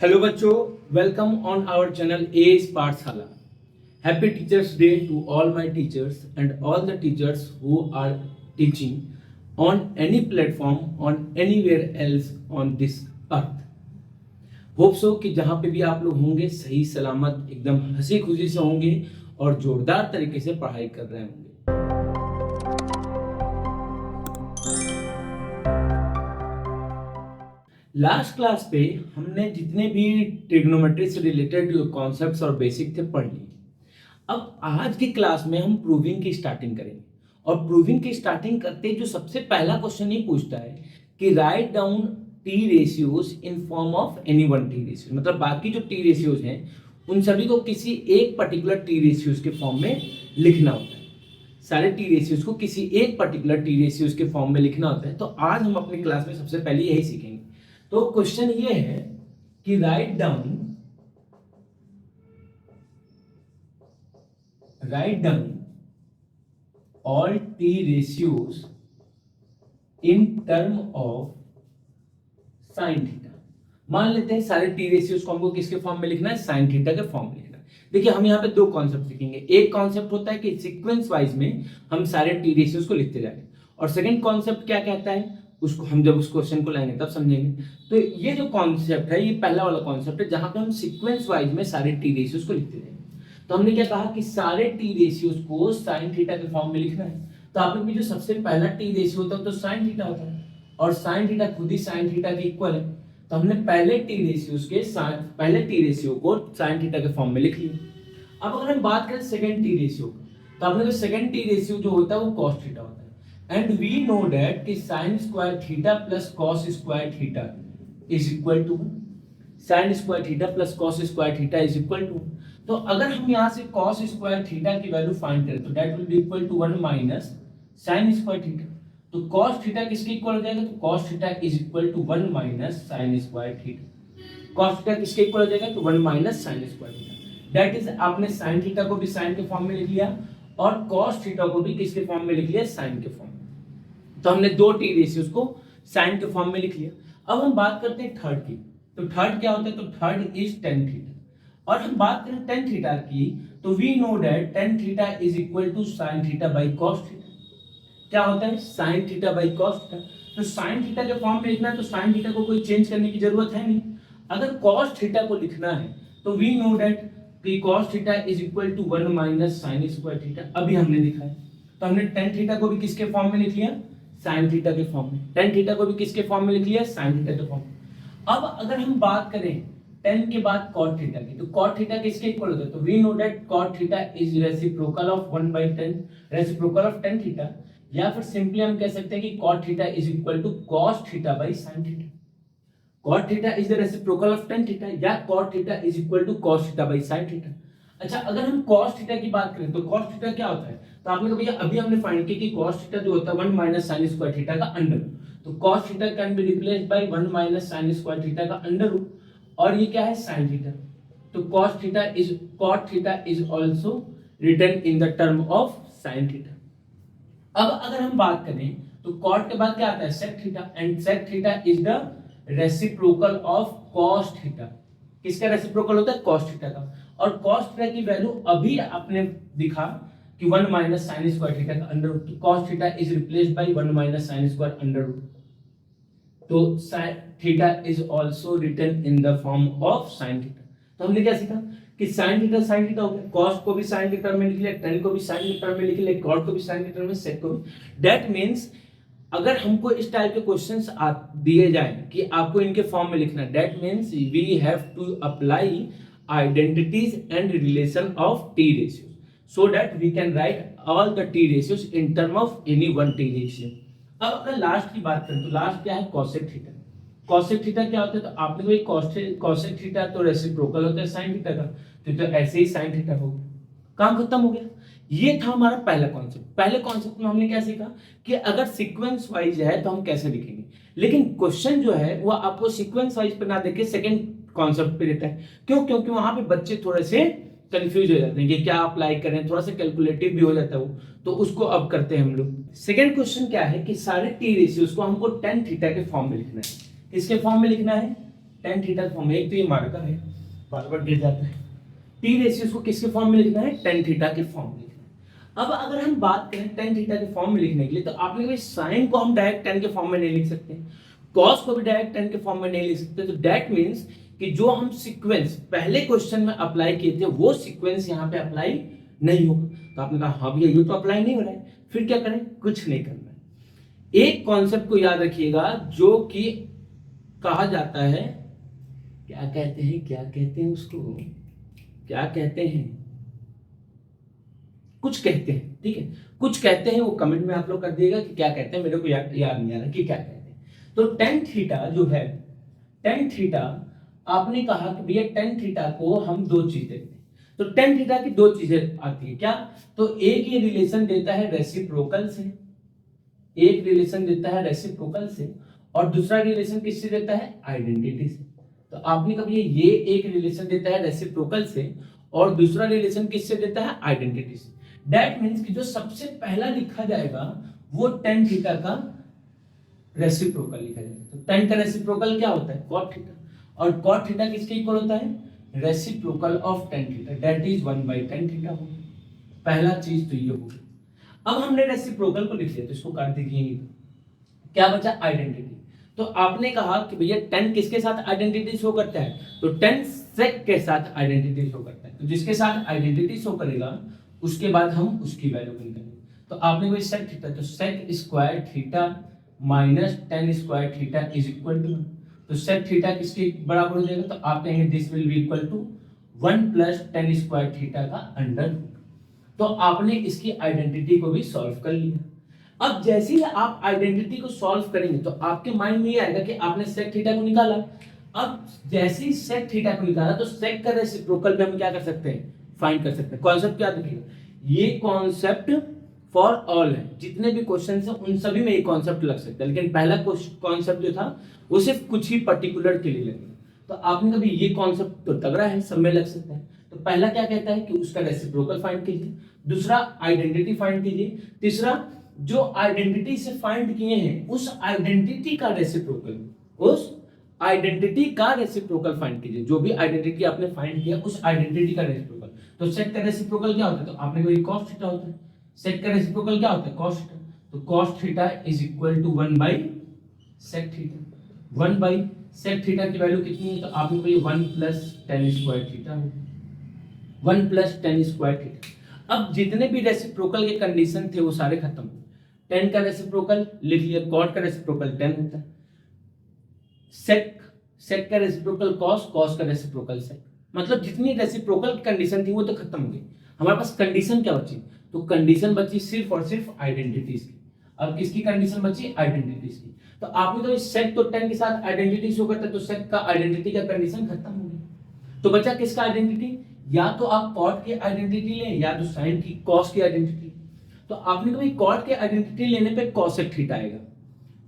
Hello बच्चों, welcome on our channel as Pathshala. Happy teachers day to all my teachers and all the teachers who are teaching on any platform on anywhere else on this earth. Hope so कि जहां पे भी आप लोग होंगे सही सलामत एकदम हंसी खुशी से होंगे और जोरदार तरीके से पढ़ाई कर रहे होंगे। लास्ट क्लास पे हमने जितने भी ट्रिग्नोमेट्री से रिलेटेड कॉन्सेप्ट्स और बेसिक थे पढ़ लिए। अब आज की क्लास में हम प्रूविंग की स्टार्टिंग करेंगे और प्रूविंग की स्टार्टिंग करते जो सबसे पहला क्वेश्चन ये पूछता है कि write down T ratios in form of any one T ratio. मतलब बाकी जो टी रेशियोज हैं उन सभी को किसी एक पर्टिकुलर टी रेशियोज के फॉर्म में लिखना होता है। सारे टी रेशियोज को किसी एक पर्टिकुलर टी रेशियोज के फॉर्म में लिखना होता है। तो आज हम अपनी क्लास में सबसे पहले यही सीखेंगे। तो क्वेश्चन ये है कि write down all T ratios in term of sine theta. मान लेते हैं सारे टी रेशियोज को हमको किसके फॉर्म में लिखना है, साइन थीटा के फॉर्म में लिखना है। देखिए हम यहाँ पे दो कॉन्सेप्ट सीखेंगे। एक कॉन्सेप्ट होता है कि सीक्वेंस वाइज में हम सारे टी रेशियोज को लिखते जाएंगे, और सेकंड कॉन्सेप्ट क्या कहता है उसको हम जब उस क्वेश्चन को लाएंगे तब समझेंगे। तो ये जो कॉन्सेप्ट है ये पहला वाला कॉन्सेप्ट है जहां पे हम सीक्वेंस वाइज में सारे टी रेशियोज को लिखते जाएंगे। तो हमने क्या कहा कि सारे टी रेशियोज को साइन थीटा के फॉर्म में लिखना है। तो आप लोग जो सबसे पहला टी रेशियो होता है तो साइन थीटा होता है, और साइन थीटा खुद ही साइन थीटा के इक्वल है। तो हमने पहले टी रेशियो को साइन थीटा के फॉर्म में लिख लिया। अब अगर हम बात करें सेकंड टी रेशियो का, तो आपने जो सेकंड टी रेशियो जो होता है वो कॉस थीटा होता है। And we know that कि sin square theta plus cos square theta is equal to sin square theta plus cos square theta is equal to। तो अगर हम यहाँ से cos square theta की वैल्यू फाइंड करें तो that will be equal to 1 minus sin square theta। तो cos theta किसके इक्वल हो जाएगा, तो cos theta is equal to 1 minus sin square theta। cos theta किसके इक्वल हो जाएगा, तो 1 minus sin square theta। that is आपने sin theta को भी sin के फॉर्म में लिख लिया और cos theta को भी किसके फॉर्म में लिख लिया, sin के फॉर्म में। तो हमने दो टी रेशियोज को साइन के फॉर्म में लिख लिया। अब हम बात करते हैं थर्ड की। तो थर्ड क्या होता है, तो थर्ड इज टेन थीटा। और हम बात करें टेन थीटा की, तो we know that tan theta is equal to sine theta by cos theta. क्या होता है, sine theta by cos theta. तो साइन थीटा के फॉर्म में लिखना है तो साइन थीटा को कोई चेंज करने की जरूरत है नहीं। अगर कॉस थीटा को लिखना है तो वी नो दैट कि cos theta is equal to 1 minus sine square theta. अभी हमने लिखा है तो हमने टेन थीटा को भी किसके फॉर्म में लिख लिया, साइन थीटा के फॉर्म में। टेन थीटा को भी किसके फॉर्म में लिख लिया, साइन थीटा के फॉर्म में। अब अगर हम बात करें टेन के बाद कॉट थीटा की, तो कॉट थीटा किसके इक्वल होता है, तो we know that cot theta is reciprocal of 1/10, reciprocal of tan theta. या फिर सिंपली हम कह सकते हैं कि cot theta is equal to cos theta by sine theta. Cot theta is the reciprocal of tan theta या cot theta is equal to cos theta by sine theta. अच्छा, अगर हम cos थीटा की बात करें तो cos थीटा क्या होता है, तो आपने कहा भैया अभी हमने फाइंड किया कि cos थीटा जो होता है 1 माइनस sin स्क्वायर थीटा का अंडर। तो cos theta can be replaced by 1 minus sin square theta का अंडर रूट, और ये क्या है, sin थीटा। तो cot theta is also written in the term of sin theta. अब अगर हम बात करें तो cot के बाद क्या आता है, sec theta, and sec theta is the reciprocal of cos theta. किसका रेसिप्रोकल होता है, cos थीटा का। और cos थीटा की वैल्यू अभी आपने दिखा कि 1 माइनस साइन स्क्वायर थीटा का अंडर रूट। तो cos theta is replaced by 1 minus sine square under root. तो sin theta is also written in the form of sin theta. तो हमने क्या सीखा कि sin थीटा हो गया, cos को भी sin के टर्म में लिख लिया, tan को भी sin के टर्म में लिख लिया, cot को भी sin के टर्म में, sec को भी। दैट मींस अगर हमको इस टाइप के क्वेश्चंस दिए जाएं कि आपको इनके फॉर्म में लिखना है, that means we have to apply identities and relation of t ratios so that we can write all the t ratios in term of any one t ratio। अब अगर लास्ट की बात करें तो लास्ट क्या है, cosec थीटा। cosec थीटा क्या होता है, तो आपने कोई cosec थीटा तो रेसिप्रोकल होता है sin थीटा का, तो ऐसे ही sin थीटा हो गया, काम खत्म हो गया। ये था हमारा पहला कॉन्सेप्ट। पहले कॉन्सेप्ट में हमने क्या सीखा कि अगर सीक्वेंस वाइज है तो हम कैसे लिखेंगे, लेकिन क्वेश्चन जो है वो आपको सीक्वेंस वाइज पे ना देके सेकंड कॉन्सेप्ट पे देता है। क्यों, क्योंकि वहां पे बच्चे थोड़े से कंफ्यूज हो जाते हैं कि क्या अप्लाई करें, थोड़ा सा कैलकुलेटिव भी हो जाता है वो, तो उसको अब करते हैं हम लोग। सेकंड क्वेश्चन क्या है कि सारे टी रेशियोज को हमको टेन थीटा के फॉर्म में लिखना है। किसके फॉर्म में लिखना है, टेन थीटा के फॉर्म में, एक तो ये मार्कर है बार बार गिर जाता है, टी रेशियोज को किसके फॉर्म में लिखना है, टेन थीटा के फॉर्म में लिखना है। अब अगर हम बात करें टेन थीटा के फॉर्म में लिखने के लिए, तो आपने कहा साइन को हम डायरेक्ट टेन के फॉर्म में नहीं लिख सकते, कॉस को भी डायरेक्ट टेन के फॉर्म में नहीं लिख सकते, तो दैट मीन्स कि जो हम सीक्वेंस पहले क्वेश्चन में अप्लाई किए थे वो सीक्वेंस यहाँ पे अप्लाई नहीं होगा। तो आपने कहा हाँ भैया ये तो अप्लाई नहीं हो रहा है, फिर क्या करें, कुछ नहीं करना है। एक कॉन्सेप्ट को याद रखिएगा जो कि कहा जाता है, क्या कहते हैं उसको, क्या कहते हैं, कुछ कहते हैं, ठीक है, कुछ कहते हैं, वो कमेंट में आप लोग कर दिएगा कि क्या कहते हैं, मेरे को याद नहीं आ रहा कि क्या कहते हैं। तो टेन थीटा जो है, टेन थीटा आपने कहा कि भैया टेन थीटा को हम दो चीजें देते हैं, तो टेन थीटा की दो चीजें आती है क्या, तो एक ये रिलेशन देता है रेसिप्रोकल से, एक रिलेशन देता है रेसिप्रोकल से, और दूसरा रिलेशन किससे देता है, आइडेंटिटी से। तो आपने कभी ये एक रिलेशन देता है रेसिप्रोकल से और दूसरा रिलेशन किससे देता है, आइडेंटिटी से। दैट मीन्स कि जो सबसे पहला लिखा जाएगा वो टेन थीटा का रेसिप्रोकल लिखा जाएगा। तो टेन का रेसिप्रोकल क्या होता है, कॉट थीटा, और कॉट थीटा किसके इक्वल होता है, reciprocal of tan theta, that is 1/10 theta हो। पहला चीज तो ये होगी। अब हमने रेसिप्रोकल को लिख लिया, तो इसको काट दीजिए, क्या बचा, आइडेंटिटी। तो आपने कहा कि भैया 10 किसके साथ आइडेंटिटी शो करता है, तो 10 सेक के साथ आइडेंटिटी शो करता है। तो जिसके साथ आइडेंटिटी शो करेगा उसके बाद हम उसकी वैल्यू निकालेंगे। तो आपने कोई सेक थीटा, तो sec square theta minus 10 square theta is equal to, तो सेक थीटा किसके बराबर हो जाएगा, तो आप कहेंगे this will be equal to 1 + 10 square theta का अंडर रूट। तो आपने इसकी आइडेंटिटी को भी सॉल्व कर लिया। अब जैसे ही आप आइडेंटिटी को सॉल्व करेंगे तो आपके माइंड में ये आएगा कि आपने सेक थीटा को निकाला। अब जैसे ही सेक थीटा को निकाला तो सेक का रेसिप्रोकल पे हम क्या कर सकते हैं, फाइंड कर सकते हैं। कॉन्सेप्ट क्या देखिएगा, ये कॉन्सेप्ट फॉर ऑल है, जितने भी क्वेश्चन है उन सभी में ये कॉन्सेप्ट लग सकता है, लेकिन पहला कॉन्सेप्ट जो था वो सिर्फ कुछ ही पर्टिकुलर के लिए लगेगा। तो आपने कभी ये कॉन्सेप्ट तो तगड़ा है, सब में लग सकता है। तो पहला क्या कहता है कि उसका रेसिप्रोकल फाइंड कीजिए, दूसरा आइडेंटिटी फाइंड कीजिए, तीसरा जो आइडेंटिटी से फाइंड किए हैं उस आइडेंटिटी का रेसिप्रोकल, उस आइडेंटिटी का रेसिप्रोकल फाइंड कीजिए। जो भी आइडेंटिटी आपने फाइंड किया उस आइडेंटिटी का रेसिप्रोकल। तो सेक का रेसिप्रोकल क्या होता है, तो आपने कोई cos थीटा होता है, सेक का रेसिप्रोकल क्या होता है, cos थीटा। तो cos theta is equal to 1/sec theta. 1/sec theta की वैल्यू कितनी है, तो आपने कोई 1 + 10 स्क्वायर थीटा हो, 1 + 10 स्क्वायर थीटा। अब जितने भी रेसिप्रोकल के कंडीशन थे वो सारे खत्म। 10 का रेसिप्रोकल लिख लिया, cot का रेसिप्रोकल 10 होता है, sec का रेसिप्रोकल cos का रेसिप्रोकल sec। मतलब जितनी रेसिप्रोकल की कंडीशन थी वो तो खत्म हो गई। हमारे पास कंडीशन क्या बची, तो कंडीशन बची सिर्फ और सिर्फ आइडेंटिटीज की। अब किसकी कंडीशन बची, आइडेंटिटीज की। तो आपने तो sec तो 10 के साथ आइडेंटिटी शो करता है, तो sec का आइडेंटिटी का कंडीशन खत्म हो गई। तो बचा किसका आइडेंटिटी, या तो आप cot की आइडेंटिटी लें या तो sin की cos की आइडेंटिटी। तो आपने कभी cot की आइडेंटिटी लेने पे cosec थीटा आएगा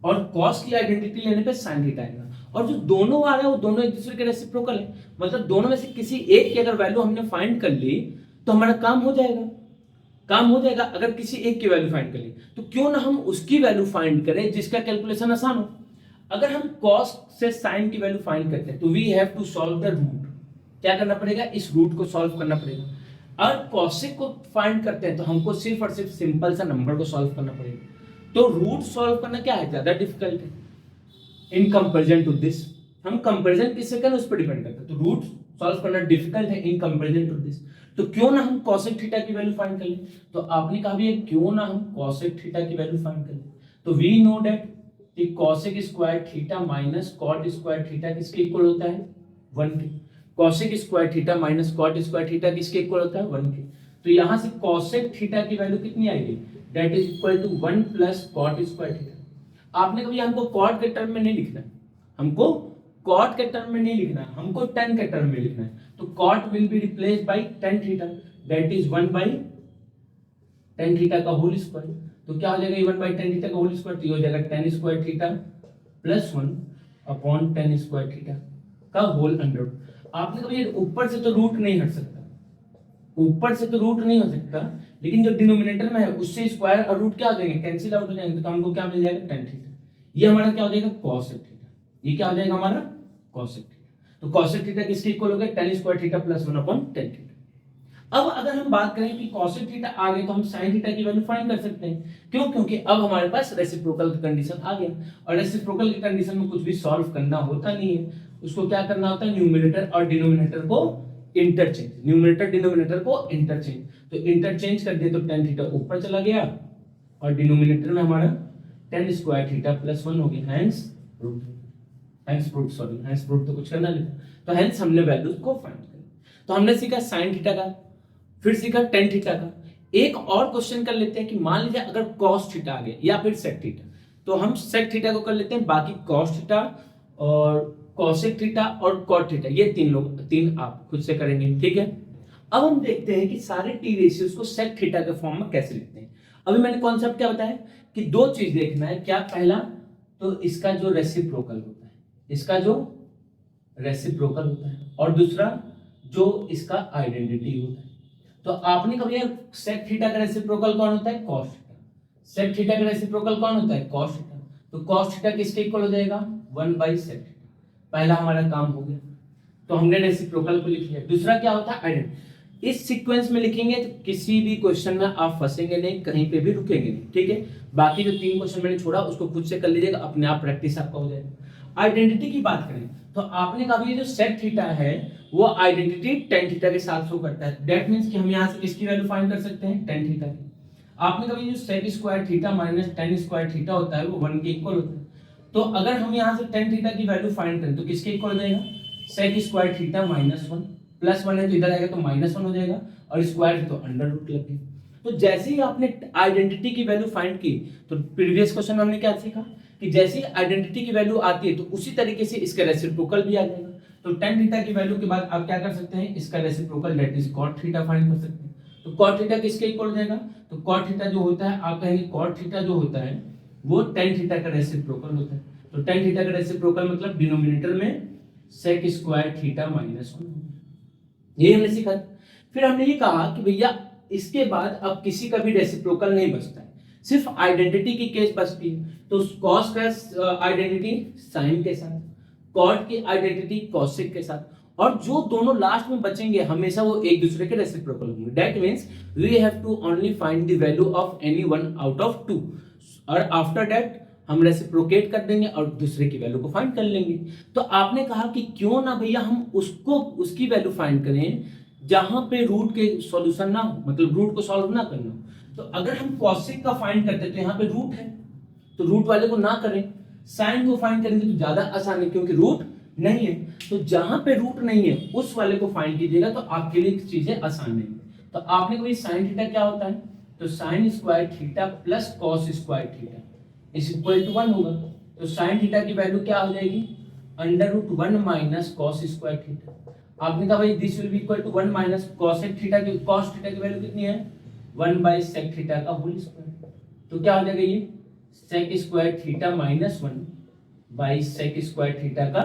और cos की आइडेंटिटी लेने पे sin थीटा आएगा, और जो दोनों आ रहे हैं वो दोनों एक दूसरे के रेसिप्रोकल है। मतलब दोनों में से किसी एक की अगर वैल्यू हमने फाइंड कर ली तो हमारा काम हो जाएगा। अगर किसी एक की वैल्यू फाइंड कर ली तो क्यों ना हम उसकी वैल्यू फाइंड करें जिसका कैलकुलेशन आसान हो। अगर हम cos से sin की वैल्यू फाइंड करते हैं तो we have to solve the root. क्या करना पड़ेगा, इस रूट को सॉल्व करना पड़ेगा। और cosec को फाइंड करते हैं तो हमको सिर्फ और सिर्फ सिंपल सा नंबर को सॉल्व करना पड़ेगा। तो रूट सॉल्व करना क्या है, ज्यादा डिफिकल्ट है इन कंपैरिजन टू दिस। हम कंपैरिजन किससे करें उस पर डिपेंड करता है। तो रूट सॉल्व करना डिफिकल्ट है इन कंपैरिजन टू दिस, तो क्यों ना हम cosec थीटा की वैल्यू फाइंड कर लें। तो आपने कहा भी क्यों ना हम cosec थीटा की वैल्यू फाइंड कर लें। तो वी नो दैट कि cosec square theta minus cot square theta किसके इक्वल होता है, 1 के। cosec square theta minus cot square theta किसके इक्वल होता है, 1 के। तो यहां से cosec थीटा की वैल्यू कितनी आएगी, that is equal to 1 + cot square theta. आपने कभी हमको cot के टर्म में नहीं लिखना, हमको cot के टर्म में नहीं लिखना, हमको tan के टर्म में लिखना है। तो cot will be replaced by tan theta, that is 1/tan theta का होल स्क्वायर। तो क्या हो जाएगा, 1/tan थीटा का होल स्क्वायर, तो ये हो जाएगा tan square theta + 1/tan square theta का होल अंडर। आपने कभी ऊपर से तो रूट नहीं हट सकता, ऊपर से तो रूट नहीं हो सकता, लेकिन जो डिनोमिनेटर में है उससे स्क्वायर और रूट क्या हो जाएंगे, कैंसिल आउट हो जाएंगे। तो हमको क्या मिल जाएगा, tan थीटा। ये हमारा क्या हो जाएगा, cosec थीटा। ये क्या हो जाएगा हमारा cosec थीटा। तो कॉसेक थीटा किसके इक्वल हो गया, tan square theta plus 1/tan theta. अब अगर हम बात करें कि cosec थीटा आ गए तो हम sin थीटा की वैल्यू फाइंड कर सकते हैं। क्यों? क्योंकि अब हमारे पास रेसिप्रोकल की कंडीशन आ गया, और रेसिप्रोकल की कंडीशन में कुछ भी सॉल्व करना होता नहीं है, उसको क्या करना होता है, न्यूमरेटर और डिनोमिनेटर को इंटरचेंज, न्यूमरेटर डिनोमिनेटर को इंटरचेंज। तो इंटरचेंज कर दिए तो tan थीटा ऊपर चला गया और डिनोमिनेटर में हमारा tan स्क्वायर थीटा प्लस 1 हो गया, हेंस प्रूफ तो कुछ करना नहीं, तो हेंस हमने वैल्यूज को फाइंड किया। तो हमने सीखा sin थीटा का, फिर सीखा tan थीटा का। एक और क्वेश्चन कर लेते हैं कि मान लीजिए अगर cos थीटा आ गया या फिर sec थीटा, तो हम sec थीटा को कर लेते हैं, बाकी cos थीटा और cosec थीटा और cot थीटा ये तीन आप खुद से करेंगे, ठीक है। अब हम देखते हैं कि सारे टी रेशियोज को sec थीटा के फॉर्म में कैसे लिखते हैं। अभी मैंने कॉन्सेप्ट क्या बताया कि दो चीज देखना है, क्या, पहला तो इसका जो रेसिप्रोकल होता है, इसका जो रेसिप्रोकल होता है, और दूसरा जो इसका आइडेंटिटी होता है। तो आपने कभी sec थीटा का रेसिप्रोकल कौन होता है, cos थीटा। sec थीटा का रेसिप्रोकल कौन होता है, cos थीटा। तो cos थीटा किसके इक्वल हो जाएगा, 1/sec थीटा। पहला हमारा काम हो गया, तो हमने रेसिप्रोकल को लिख लिया। दूसरा क्या होता है, आइडेंटिटी। इस सीक्वेंस में लिखेंगे तो किसी भी क्वेश्चन में आप फंसेंगे नहीं, कहीं पे भी रुकेंगे नहीं, ठीक है। बाकी जो 3 क्वेश्चन मैंने छोड़ा उसको खुद से कर लीजिएगा, अपने आप प्रैक्टिस आपका हो जाएगा। आइडेंटिटी की बात करें तो आपने कहा ये जो sec थीटा है वो आइडेंटिटी tan थीटा के साथ शो करता है। दैट मींस कि हम यहां से किसकी वैल्यू फाइंड कर सकते हैं, tan थीटा की। आपने कभी जो sec square theta minus tan square theta होता है वो 1 के इक्वल होता है। तो अगर हम यहां से tan थीटा की वैल्यू फाइंड करें तो किसके इक्वल हो जाएगा, sec square theta minus 1, plus 1 है तो इधर आएगा तो माइनस 1 हो जाएगा, और स्क्वायर है तो अंडर रूट लग गया। तो जैसे ही आपने आइडेंटिटी की वैल्यू फाइंड की, तो प्रीवियस क्वेश्चन हमने क्या सीखा कि जैसे ही आइडेंटिटी की वैल्यू आती है तो उसी तरीके से इसका रेसिप्रोकल भी आ जाएगा। तो tan थीटा की वैल्यू के बाद आप क्या कर सकते हैं, इसका reciprocal that is cot theta find कर सकते हैं। तो cot थीटा किसके इक्वल हो जाएगा, तो cot थीटा जो होता है आप कहेंगे cot थीटा जो होता है वो tan थीटा का रेसिप्रोकल होता है। तो tan थीटा का रेसिप्रोकल मतलब डिनोमिनेटर में sec स्क्वायर थीटा माइनस 1, ये हमने सीखा। फिर हमने ये कहा कि भैया इसके बाद अब किसी का भी रेसिप्रोकल नहीं बचता है, सिर्फ आइडेंटिटी की केस बचती है। तो cos का आइडेंटिटी sin के साथ, cot की आइडेंटिटी cosec के साथ, और जो दोनों लास्ट में बचेंगे हमेशा वो एक दूसरे के रेसिप्रोकल होंगे। That means we have to only find the value of any one out of 2, और आफ्टर दैट हम रेसिप्रोकेट कर देंगे और दूसरे की वैल्यू को फाइंड कर लेंगे। तो आपने कहा कि क्यों ना भैया हम उसकी वैल्यू फाइंड करें जहां पे रूट के सॉल्यूशन ना हो, मतलब रूट को सॉल्व ना करना हो। तो अगर हम cosec का फाइंड करते तो यहाँ पे रूट है, तो रूट वाले को ना करें, sin को फाइंड करेंगे तो ज्यादा आसान है क्योंकि रूट नहीं है। तो जहां पे रूट नहीं है उस वाले को फाइंड कीजिएगा तो आपके लिए चीजें आसान नहीं। तो आपने कोई sin थीटा क्या होता है, तो sin square theta plus cos square theta is equal to 1 होगा। तो sin थीटा की वैल्यू क्या हो जाएगी, √1 माइनस cos स्क्वायर थीटा। आपने कहा भाई this will be equal to 1 minus cosec theta की, cos थीटा की वैल्यू कितनी है, 1/sec थीटा का होल स्क्वायर। तो क्या हो जाएगा ये sec square theta minus 1/sec square theta का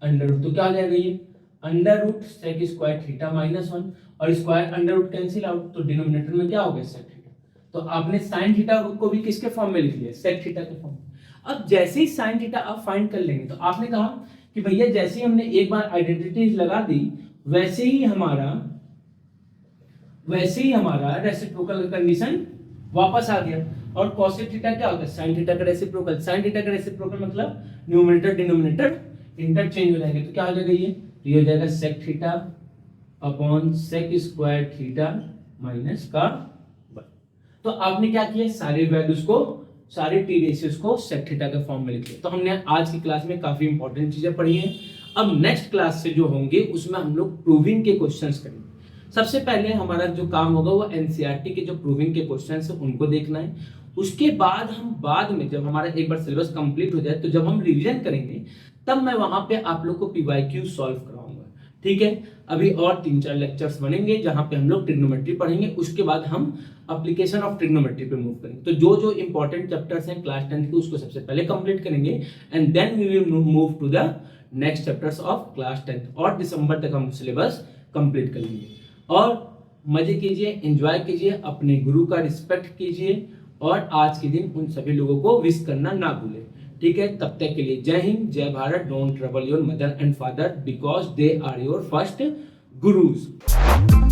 अंडर रूट। तो क्या हो जाएगा ये √sec स्क्वायर थीटा माइनस 1, और square under root cancel out, तो डिनोमिनेटर में क्या हो गया sec थीटा। तो आपने sin थीटा को भी किसके फॉर्म में लिख लिया, sec थीटा के फॉर्म में। अब जैसे ही sin थीटा आप फाइंड कर लेंगे तो आपने कहा कि भैया जैसे ही हमने एक बार आइडेंटिटीज लगा दी वैसे ही हमारा रेसिप्रोकल कंडीशन वापस आ गया। और cosec थीटा क्या होता है, sin थीटा का रेसिप्रोकल। sin थीटा का रेसिप्रोकल मतलब न्यूमरेटर डिनोमिनेटर इंटरचेंज हो जाएंगे। तो क्या हो जाएगा ये हो जाएगा sec theta upon sec square theta minus का 1। तो आपने क्या किया, सारे वैल्यूज को, सारे टी रेशियोज को sec थीटा के फॉर्म में लिख लिया। तो हमने आज की क्लास में काफी इंपॉर्टेंट चीजें पढ़ी हैं। अब नेक्स्ट क्लास से जो होंगे उसमें हम लोग प्रूविंग के क्वेश्चंस करेंगे। सबसे पहले हमारा जो काम होगा वो एनसीईआरटी के जो प्रूविंग के क्वेश्चंस है उनको देखना है। उसके बाद हम बाद में जब हमारा एक बार सिलेबस कंप्लीट हो जाए तो जब हम रिवीजन करेंगे तब मैं वहां पे आप लोग को पीवाईक्यू सॉल्व कराऊंगा, ठीक है। अभी और 3-4 लेक्चर्स बनेंगे जहां पे हम लोग ट्रिग्नोमेट्री पढ़ेंगे, उसके बाद हम एप्लीकेशन ऑफ ट्रिग्नोमेट्री पे मूव करेंगे। तो जो जो इंपॉर्टेंट चैप्टर्स हैं क्लास 10 के उसको सबसे पहले कंप्लीट करेंगे and then we will move to the next chapters of class 10, और दिसंबर तक हम सिलेबस कंप्लीट कर लेंगे। और मजे कीजिए, एंजॉय कीजिए, अपने गुरु का रिस्पेक्ट कीजिए, और आज के दिन उन सभी लोगों को विश करना ना भूलें। ठीक है, तब तक के लिए जय हिंद, जय Bharat. Don't trouble your mother and father because they are your first gurus.